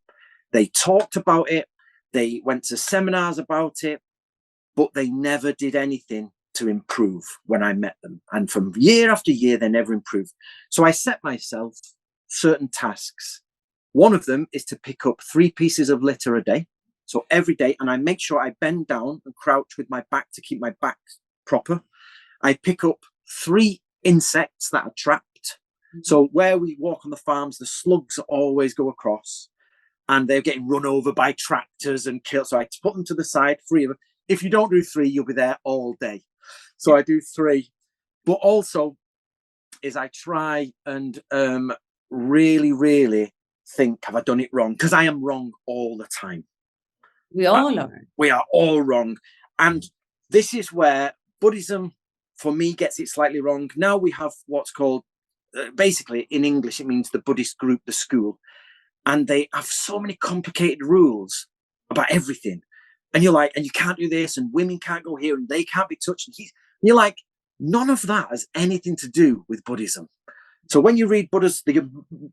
They talked about it, they went to seminars about it, but they never did anything to improve when I met them. And from year after year, they never improved. So I set myself certain tasks. One of them is to pick up 3 pieces of litter a day. So every day, and I make sure I bend down and crouch with my back to keep my back proper. I pick up 3 insects that are trapped. So where we walk on the farms, the slugs always go across, and they're getting run over by tractors and killed. So I put them to the side, 3 of them. If you don't do 3, you'll be there all day. So I do 3. But also is I try and really, really think, have I done it wrong? Because I am wrong all the time. We all are. We are all wrong. And this is where Buddhism, for me, gets it slightly wrong. Now we have what's called, basically in English, it means the Buddhist group, the school. And they have so many complicated rules about everything. And you're like, and you can't do this, and women can't go here, and they can't be touched. And you're like, None of that has anything to do with Buddhism. So when you read Buddha's, the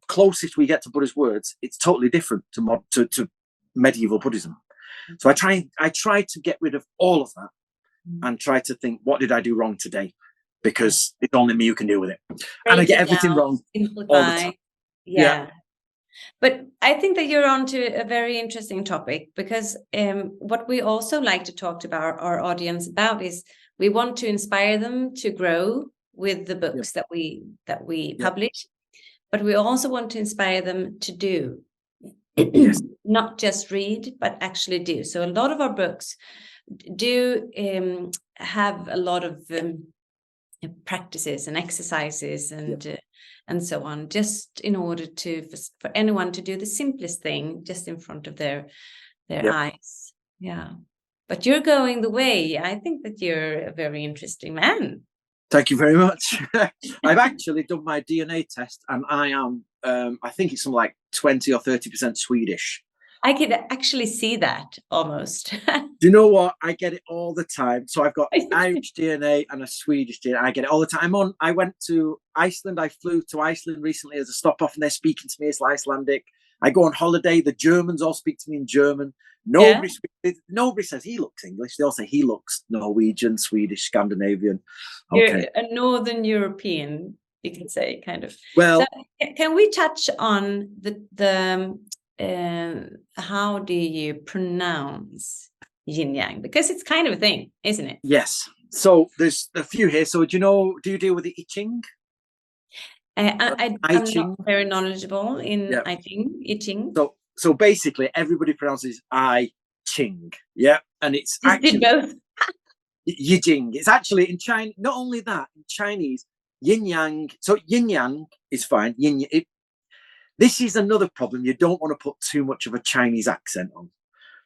closest we get to Buddha's words, it's totally different to medieval Buddhism. So I try to get rid of all of that and try to think, what did I do wrong today? Because it's only me who can deal with it. And I get everything wrong all the time. Yeah. But I think that you're on to a very interesting topic, because what we also like to talk to our audience about is we want to inspire them to grow with the books that we publish, but we also want to inspire them to do. Yes. Not just read, but actually do. So a lot of our books do have a lot of practices and exercises and so on, just in order for anyone to do the simplest thing just in front of their eyes. Yeah. But you're going the way. I think that you're a very interesting man. Thank you very much. I've actually done my DNA test, and I am, I think it's something like 20 or 30% Swedish. I could actually see that almost. Do you know what? I get it all the time. So I've got Irish DNA and a Swedish DNA. I get it all the time. I went to Iceland. I flew to Iceland recently as a stop off, and they're speaking to me as Icelandic. I go on holiday. The Germans all speak to me in German. Nobody says he looks English. They all say he looks Norwegian, Swedish, Scandinavian. Okay. You're a Northern European, you can say, kind of. Well, so, can we touch on the how do you pronounce Yinyang? Because it's kind of a thing, isn't it? Yes. So there's a few here. So do you deal with the I Ching? I'm not very knowledgeable in I Ching. So basically, everybody pronounces I Ching, and it's actually both. Yijing. It's actually in China. Not only that, in Chinese, Yinyang. So Yinyang is fine. This is another problem. You don't want to put too much of a Chinese accent on,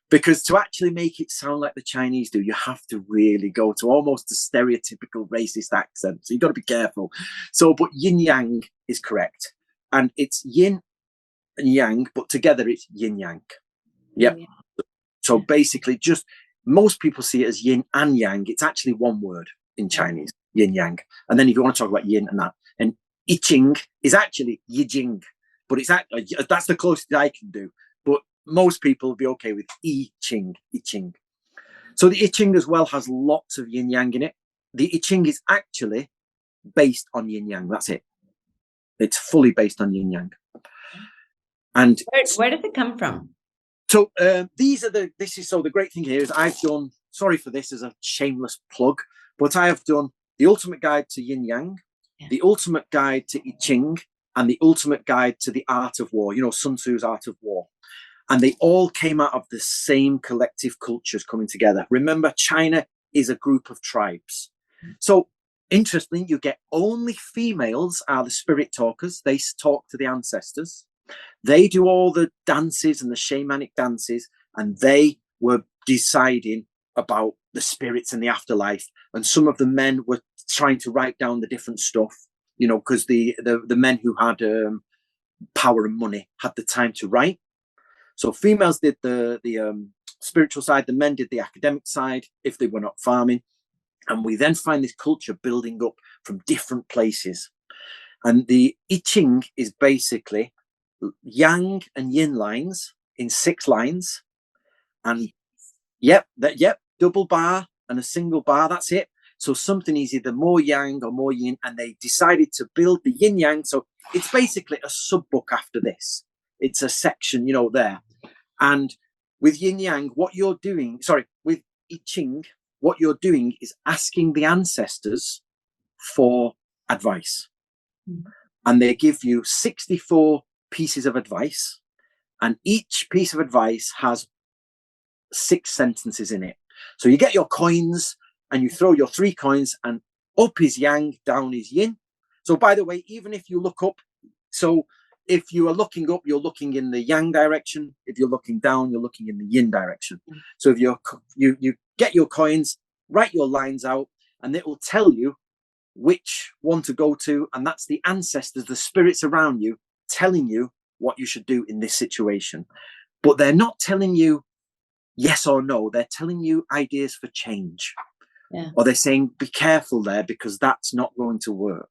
because to actually make it sound like the Chinese do, you have to really go to almost a stereotypical racist accent. So you've got to be careful. So, but Yinyang is correct, and it's Yin and Yang, but together it's Yinyang. Yep. So basically, just most people see it as Yin and Yang. It's actually one word in Chinese, Yin Yang. And then if you want to talk about Yin and that, and I Ching is actually Yijing, but it's actually, that's the closest I can do. But most people will be okay with I Ching. So the I Ching as well has lots of Yin Yang in it. The I Ching is actually based on Yin Yang. That's it. It's fully based on Yin Yang. And where does it come from? So the great thing here is I've done, sorry for this as a shameless plug, but I have done the ultimate guide to Yin Yang, the ultimate guide to I Ching, and the ultimate guide to the art of war, Sun Tzu's Art of War. And they all came out of the same collective cultures coming together. Remember, China is a group of tribes. So interestingly, you get only females are the spirit talkers. They talk to the ancestors. They do all the dances and the shamanic dances, and they were deciding about the spirits and the afterlife. And some of the men were trying to write down the different stuff, because the men who had power and money had the time to write. So females did the spiritual side, the men did the academic side if they were not farming. And we then find this culture building up from different places. And the I Ching is basically Yang and Yin lines in 6 lines, and double bar and a single bar, that's it. So something is either more Yang or more Yin, and they decided to build the Yin Yang. So it's basically a sub book after this. It's a section, there. And with Yin Yang, with I Ching, what you're doing is asking the ancestors for advice. And they give you 64 pieces of advice, and each piece of advice has 6 sentences in it. So you get your coins and you throw your 3 coins, and up is Yang, down is Yin. So by the way, even if you look up, so if you are looking up, you're looking in the Yang direction. If you're looking down, you're looking in the Yin direction. So if you get your coins, write your lines out, and it will tell you which one to go to, and that's the ancestors, the spirits around you, telling you what you should do in this situation. But they're not telling you yes or no. They're telling you ideas for change. Yeah. Or they're saying, be careful there because that's not going to work.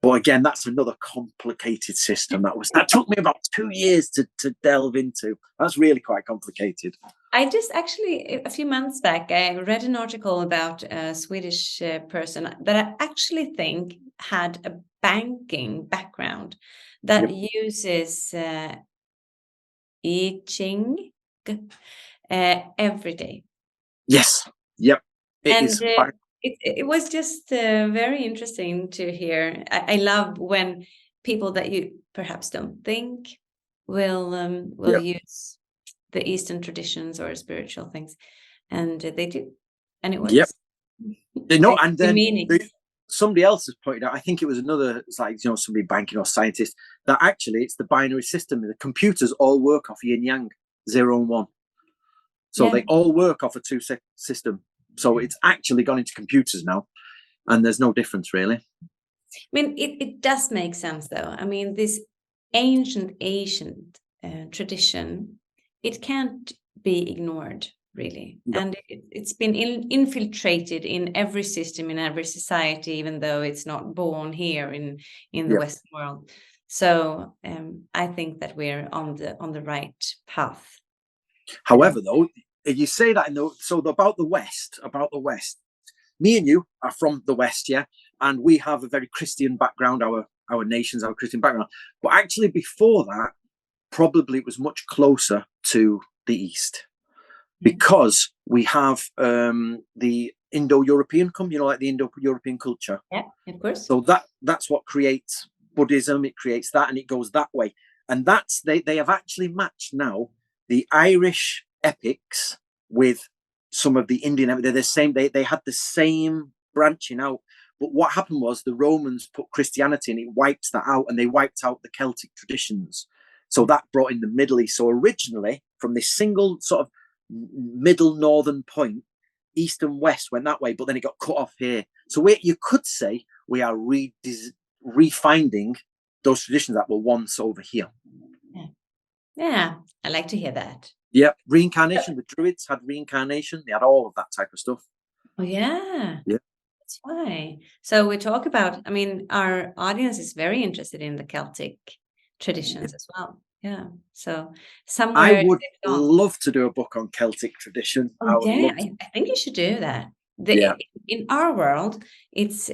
But again, that's another complicated system. That took me about 2 years to delve into. That's really quite complicated. I just actually, a few months back, I read an article about a Swedish person that I actually think had a banking background that uses I Ching every day. Yes. Yep. It was just very interesting to hear. I love when people that you perhaps don't think will use the Eastern traditions or spiritual things, and they do, and it works. Yep. They know, and then meaning. Somebody else has pointed out, I think it was another, it's like, somebody banking or scientist, that actually it's the binary system. The computers all work off Yinyang, 0 and 1. So they all work off a two system. So it's actually gone into computers now, and there's no difference really. I mean, it does make sense though. I mean, this ancient tradition, it can't be ignored really. No. And it's been infiltrated in every system, in every society, even though it's not born here in the Western world. So I think that we're on the right path. However, though, if you say that about the West, me and you are from the West, yeah, and we have a very Christian background. Our nations have a Christian background, but actually before that, probably it was much closer to the East, because we have the Indo-European like the Indo-European culture. Yeah, of course. So that's what creates Buddhism. It creates that, and it goes that way. And that's they have actually matched now the Irish epics with some of the Indian epics. They're the same. They had the same branching out. But what happened was the Romans put Christianity and it wiped that out, and they wiped out the Celtic traditions. So that brought in the Middle East. So originally, from this single sort of middle northern point, East and West went that way, but then it got cut off here. So you could say we are refinding those traditions that were once over here. Yeah, I like to hear that. Yeah, reincarnation. The Druids had reincarnation. They had all of that type of stuff. Oh, yeah. Yeah. That's why. So we talk about, I mean, our audience is very interested in the Celtic traditions as well. Yeah. So somewhere I would love to do a book on Celtic tradition. I think you should do that. In our world, it's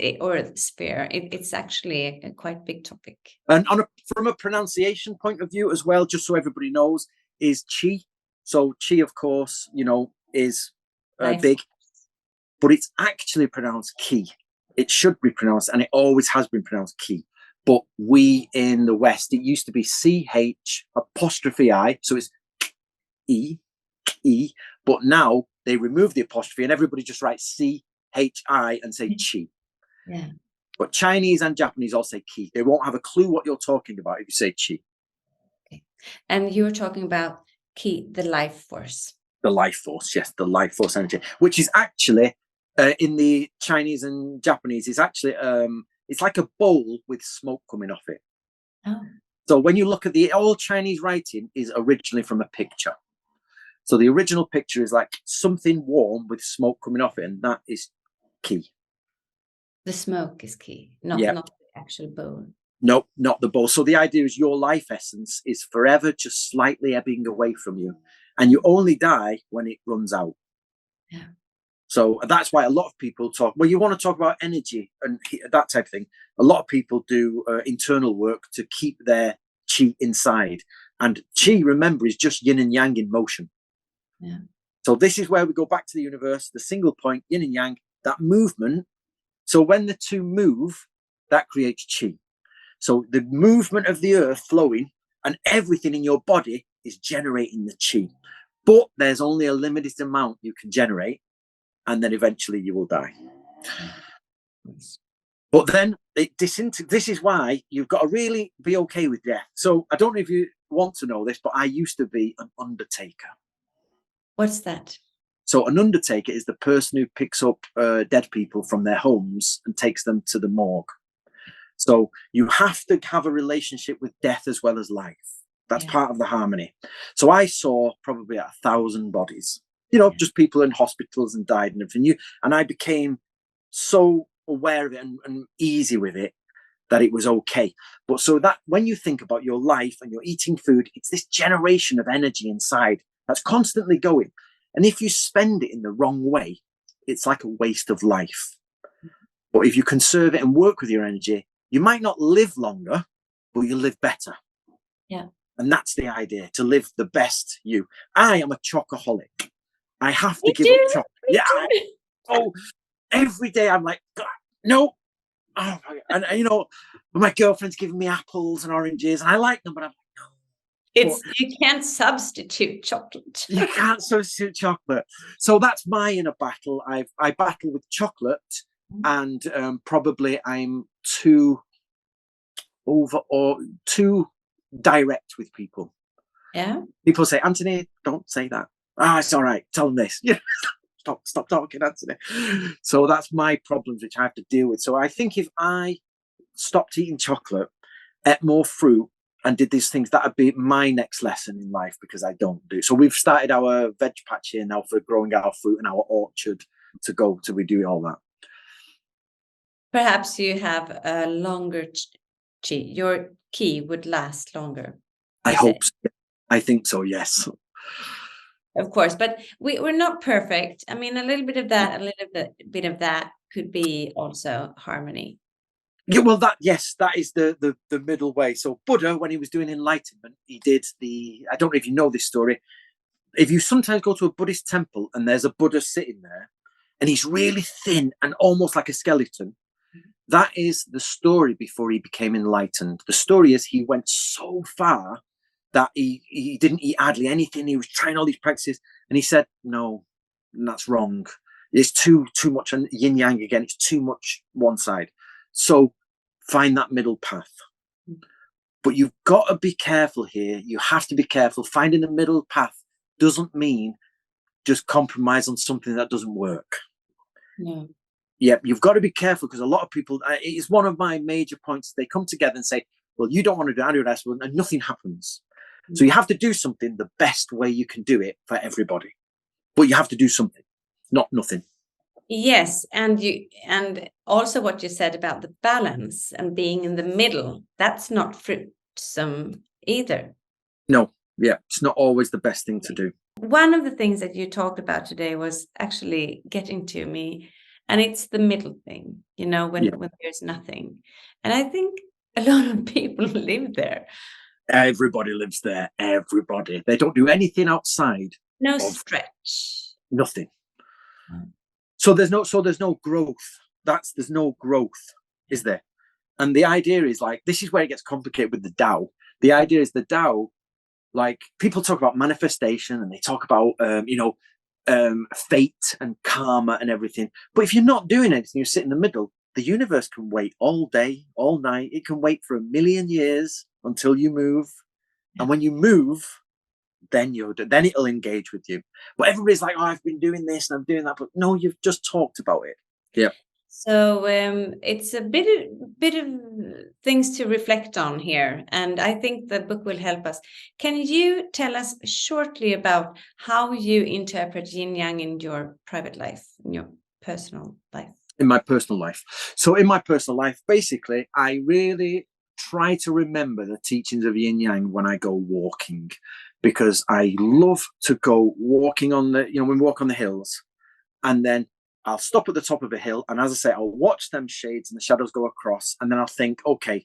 actually a quite big topic. And from a pronunciation point of view as well, just so everybody knows, is chi. So chi, of course, is big, but it's actually pronounced ki. It should be pronounced, and it always has been pronounced ki. But we in the West, it used to be CH apostrophe I, so it's E, but now they remove the apostrophe and everybody just writes CHI and say chi. Yeah. But Chinese and Japanese all say ki. They won't have a clue what you're talking about if you say chi. Okay. And you were talking about ki, the life force. The life force, yes, the life force energy, which is actually in the Chinese and Japanese, is actually it's like a bowl with smoke coming off it. Oh. So when you look at the old Chinese writing, is originally from a picture. So the original picture is like something warm with smoke coming off it, and that is ki. The smoke is ki, not the actual bowl. No, not the bowl. So the idea is your life essence is forever just slightly ebbing away from you, and you only die when it runs out. Yeah. So that's why a lot of people talk, well, you want to talk about energy and that type of thing. A lot of people do internal work to keep their chi inside. And chi, remember, is just yin and yang in motion. Yeah. So this is where we go back to the universe, the single point, yin and yang, that movement. So when the two move, that creates chi. So the movement of the earth flowing and everything in your body is generating the chi. But there's only a limited amount you can generate, and then eventually you will die. But then this is why you've got to really be okay with death. So I don't know if you want to know this, but I used to be an undertaker. What's that? So an undertaker is the person who picks up dead people from their homes and takes them to the morgue. So you have to have a relationship with death as well as life. That's part of the harmony. So I saw probably 1,000 bodies. just people in hospitals and died and everything. And I became so aware of it and easy with it that it was okay. But so that when you think about your life and you're eating food, it's this generation of energy inside that's constantly going. And if you spend it in the wrong way, it's like a waste of life. But if you conserve it and work with your energy, you might not live longer, but you live better. Yeah. And that's the idea, to live the best you. I am a chocoholic. I have to Me give too. up chocolate. Me Yeah. too. Every day I'm like, God, no. Oh my God. And my girlfriend's giving me apples and oranges, and I like them, but I'm like, no. You can't substitute chocolate. You can't substitute chocolate. So that's my inner battle. I battle with chocolate, and probably I'm too direct with people. Yeah. People say, Antony, don't say that. It's all right. Tell them this. Stop talking, Antony. So that's my problems, which I have to deal with. So I think if I stopped eating chocolate, ate more fruit, and did these things, that would be my next lesson in life, because I don't do. So we've started our veg patch here now for growing our fruit and our orchard to go till we do all that. Perhaps you have a longer your key would last longer. I hope so. I think so, yes. Of course, but we're not perfect. I mean, a little bit of that, a little bit of that could be also harmony. Yeah, well, that is the middle way. So Buddha, when he was doing enlightenment, he did I don't know if you know this story. If you sometimes go to a Buddhist temple and there's a Buddha sitting there and he's really thin and almost like a skeleton, that is the story before he became enlightened. The story is he went so far that he didn't eat hardly anything. He was trying all these practices, and he said, no, that's wrong. It's too much. And Yinyang again, it's too much one side. So find that middle path. But you've got to be careful here. You have to be careful. Finding the middle path doesn't mean just compromise on something that doesn't work. No. Yeah, you've got to be careful, because a lot of people, it's one of my major points. They come together and say, well, you don't want to do it, I do this, and nothing happens. So you have to do something the best way you can do it for everybody. But you have to do something, not nothing. Yes, and also what you said about the balance and being in the middle, that's not fruitsome either. No, yeah, it's not always the best thing to do. One of the things that you talked about today was actually getting to me, and it's the middle thing, when there's nothing. And I think a lot of people live there. Everybody lives there. Everybody. They don't do anything outside. No stretch. Nothing. So there's no growth. There's no growth, is there? And the idea is, like, this is where it gets complicated with the Tao. The idea is the Tao, like, people talk about manifestation and they talk about fate and karma and everything. But if you're not doing anything, you sit in the middle, the universe can wait all day, all night. It can wait for 1 million years until you move. And when you move, then it'll engage with you. But everybody's like, I've been doing this and I'm doing that. But no, you've just talked about it. Yeah. So it's a bit of things to reflect on here, and I think the book will help us. Can you tell us shortly about how you interpret yin-yang in your private life, in your personal life? In my personal life. So in my personal life, basically, I really try to remember the teachings of yin-yang when I go walking, because I love to go walking on when we walk on the hills, and then I'll stop at the top of a hill, and as I say, I'll watch them shades and the shadows go across, and then I'll think, okay,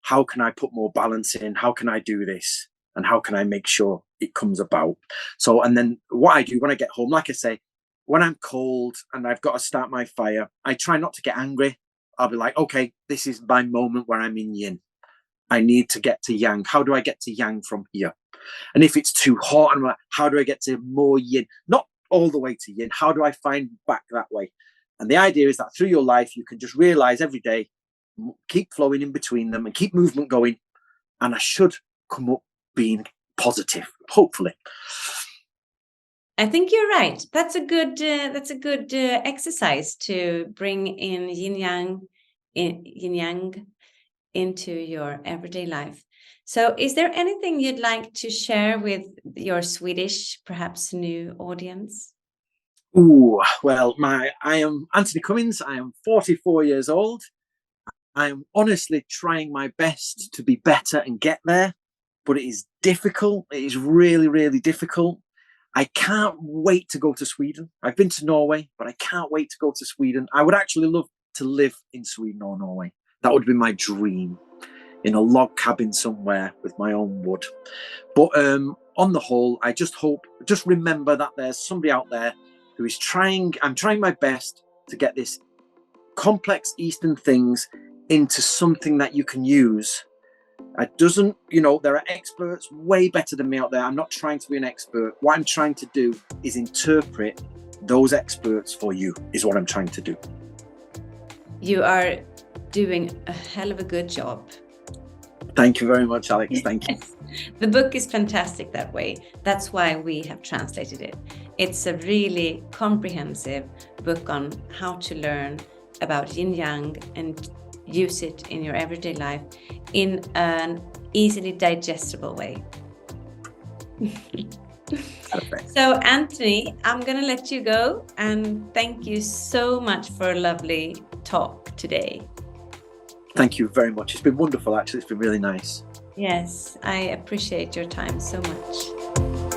how can I put more balance in? How can I do this? And how can I make sure it comes about? So, and then what I do when I get home, like I say, when I'm cold and I've got to start my fire, I try not to get angry. I'll be like, okay, this is my moment where I'm in yin. I need to get to yang. How do I get to yang from here? And if it's too hot, I'm like, how do I get to more yin? Not all the way to yin. How do I find back that way? And the idea is that through your life, you can just realize every day, keep flowing in between them and keep movement going. And I should come up being positive, hopefully. I think you're right. That's a good exercise to bring in yin-yang into your everyday life. So is there anything you'd like to share with your Swedish, perhaps new audience? Ooh, well, I am Antony Cummins. I am 44 years old. I am honestly trying my best to be better and get there, but it is difficult. It is really, really difficult. I can't wait to go to Sweden. I've been to Norway, but I can't wait to go to Sweden. I would actually love to live in Sweden or Norway. That would be my dream, in a log cabin somewhere with my own wood. But on the whole, I just remember that there's somebody out there who is I'm trying my best to get this complex Eastern things into something that you can use. It doesn't, there are experts way better than me out there. I'm not trying to be an expert. What I'm trying to do is interpret those experts for you, is what I'm trying to do. You are doing a hell of a good job. Thank you very much, Alex. Thank you. The book is fantastic that way. That's why we have translated it. It's a really comprehensive book on how to learn about Yinyang and use it in your everyday life in an easily digestible way. Perfect. So, Antony, I'm going to let you go, and thank you so much for a lovely talk today. Thank you very much. It's been wonderful, actually. It's been really nice. Yes, I appreciate your time so much.